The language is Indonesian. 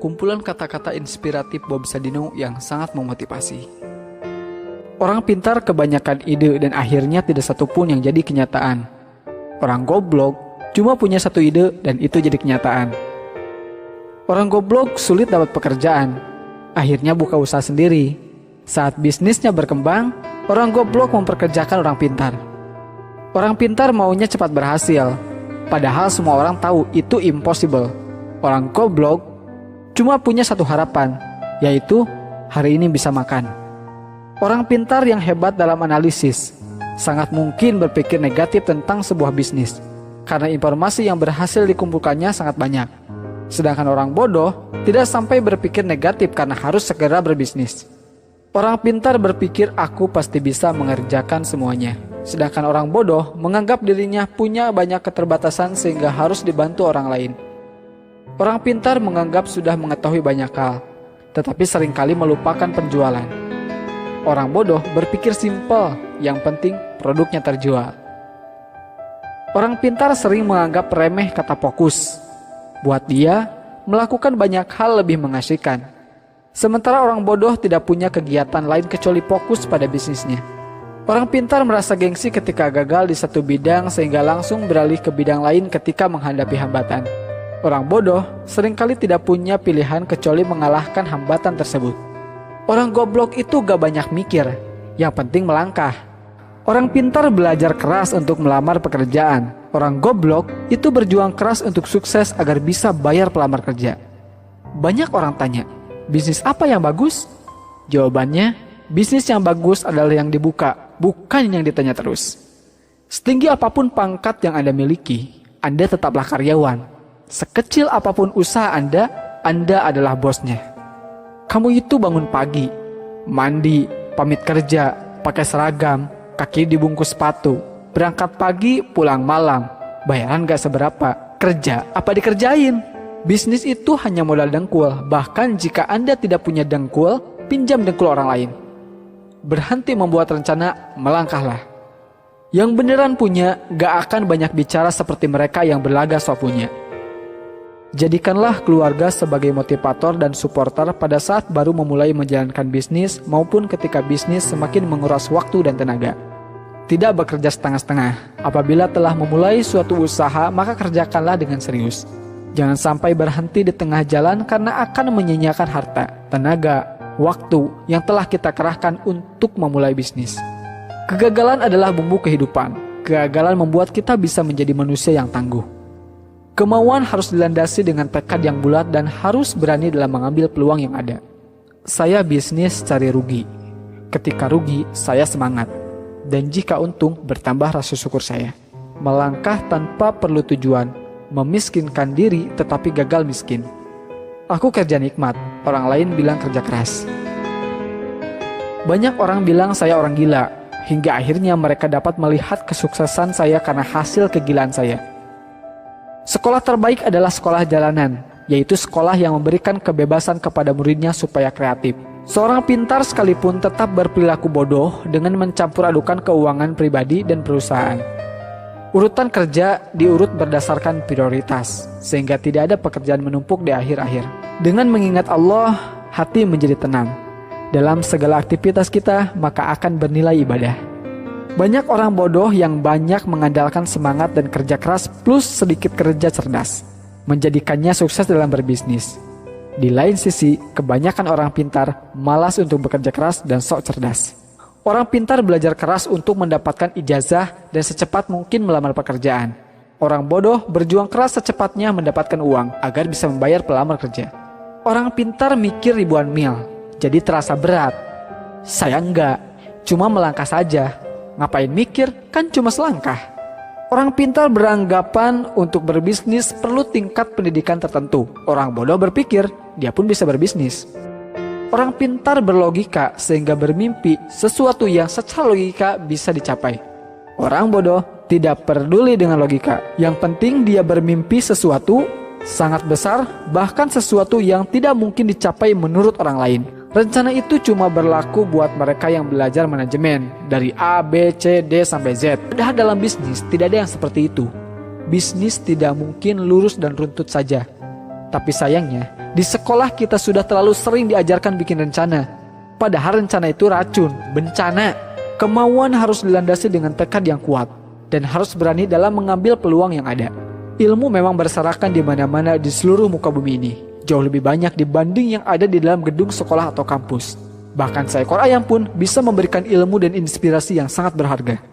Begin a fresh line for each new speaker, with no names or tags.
kumpulan kata-kata inspiratif Bob Sadino yang sangat memotivasi. Orang pintar kebanyakan ide dan akhirnya tidak satupun yang jadi kenyataan. Orang goblok cuma punya satu ide dan itu jadi kenyataan. Orang goblok sulit dapat pekerjaan, akhirnya buka usaha sendiri. Saat bisnisnya berkembang, orang goblok memperkerjakan orang pintar. Orang pintar maunya cepat berhasil, padahal semua orang tahu itu impossible. Orang goblok cuma punya satu harapan, yaitu hari ini bisa makan. Orang pintar yang hebat dalam analisis sangat mungkin berpikir negatif tentang sebuah bisnis, karena informasi yang berhasil dikumpulkannya sangat banyak. Sedangkan orang bodoh tidak sampai berpikir negatif karena harus segera berbisnis. Orang pintar berpikir aku pasti bisa mengerjakan semuanya. Sedangkan orang bodoh menganggap dirinya punya banyak keterbatasan sehingga harus dibantu orang lain. Orang pintar menganggap sudah mengetahui banyak hal, tetapi seringkali melupakan penjualan. Orang bodoh berpikir simpel, yang penting produknya terjual. Orang pintar sering menganggap remeh kata fokus. Buat dia, melakukan banyak hal lebih mengasihkan. Sementara orang bodoh tidak punya kegiatan lain kecuali fokus pada bisnisnya. Orang pintar merasa gengsi ketika gagal di satu bidang sehingga langsung beralih ke bidang lain ketika menghadapi hambatan. Orang bodoh seringkali tidak punya pilihan kecuali mengalahkan hambatan tersebut. Orang goblok itu gak banyak mikir, yang penting melangkah. Orang pintar belajar keras untuk melamar pekerjaan. Orang goblok itu berjuang keras untuk sukses agar bisa bayar pelamar kerja. Banyak orang tanya, bisnis apa yang bagus? Jawabannya, bisnis yang bagus adalah yang dibuka, bukan yang ditanya terus. Setinggi apapun pangkat yang Anda miliki, Anda tetaplah karyawan. Sekecil apapun usaha Anda adalah bosnya. Kamu itu bangun pagi, mandi, pamit kerja, pakai seragam, kaki dibungkus sepatu, berangkat pagi, pulang malam, bayaran gak seberapa, kerja apa dikerjain? Bisnis itu hanya modal dengkul, bahkan jika Anda tidak punya dengkul, pinjam dengkul orang lain. Berhenti membuat rencana, melangkahlah. Yang beneran punya gak akan banyak bicara seperti mereka yang berlagak sok punya. Jadikanlah keluarga sebagai motivator dan supporter pada saat baru memulai menjalankan bisnis maupun ketika bisnis semakin menguras waktu dan tenaga. Tidak bekerja setengah-setengah. Apabila telah memulai suatu usaha, maka kerjakanlah dengan serius. Jangan sampai berhenti di tengah jalan karena akan menyia-nyiakan harta, tenaga, waktu yang telah kita kerahkan untuk memulai bisnis. Kegagalan adalah bumbu kehidupan. Kegagalan membuat kita bisa menjadi manusia yang tangguh. Kemauan harus dilandasi dengan tekad yang bulat dan harus berani dalam mengambil peluang yang ada. Saya bisnis cari rugi. Ketika rugi, saya semangat. Dan jika untung, bertambah rasa syukur saya. Melangkah tanpa perlu tujuan, memiskinkan diri tetapi gagal miskin. Aku kerja nikmat, orang lain bilang kerja keras. Banyak orang bilang saya orang gila, hingga akhirnya mereka dapat melihat kesuksesan saya karena hasil kegilaan saya. Sekolah terbaik adalah sekolah jalanan, yaitu sekolah yang memberikan kebebasan kepada muridnya supaya kreatif. Seorang pintar sekalipun tetap berperilaku bodoh dengan mencampur adukan keuangan pribadi dan perusahaan. Urutan kerja diurut berdasarkan prioritas, sehingga tidak ada pekerjaan menumpuk di akhir-akhir. Dengan mengingat Allah, hati menjadi tenang. Dalam segala aktivitas kita, maka akan bernilai ibadah. Banyak orang bodoh yang banyak mengandalkan semangat dan kerja keras plus sedikit kerja cerdas, menjadikannya sukses dalam berbisnis. Di lain sisi, kebanyakan orang pintar malas untuk bekerja keras dan sok cerdas. Orang pintar belajar keras untuk mendapatkan ijazah dan secepat mungkin melamar pekerjaan. Orang bodoh berjuang keras secepatnya mendapatkan uang agar bisa membayar pelamar kerja. Orang pintar mikir ribuan mil, jadi terasa berat. Saya enggak, cuma melangkah saja. Ngapain mikir, kan cuma selangkah. Orang pintar beranggapan untuk berbisnis perlu tingkat pendidikan tertentu. Orang bodoh berpikir, dia pun bisa berbisnis. Orang pintar berlogika sehingga bermimpi sesuatu yang secara logika bisa dicapai. Orang bodoh tidak peduli dengan logika. Yang penting dia bermimpi sesuatu sangat besar, bahkan sesuatu yang tidak mungkin dicapai menurut orang lain. Rencana itu cuma berlaku buat mereka yang belajar manajemen dari A, B, C, D, sampai Z. Padahal dalam bisnis tidak ada yang seperti itu. Bisnis tidak mungkin lurus dan runtut saja. Tapi sayangnya, di sekolah kita sudah terlalu sering diajarkan bikin rencana. Padahal rencana itu racun, bencana. Kemauan harus dilandasi dengan tekad yang kuat dan harus berani dalam mengambil peluang yang ada. Ilmu memang berserakan di mana-mana di seluruh muka bumi ini. Jauh lebih banyak dibanding yang ada di dalam gedung sekolah atau kampus. Bahkan seekor ayam pun bisa memberikan ilmu dan inspirasi yang sangat berharga.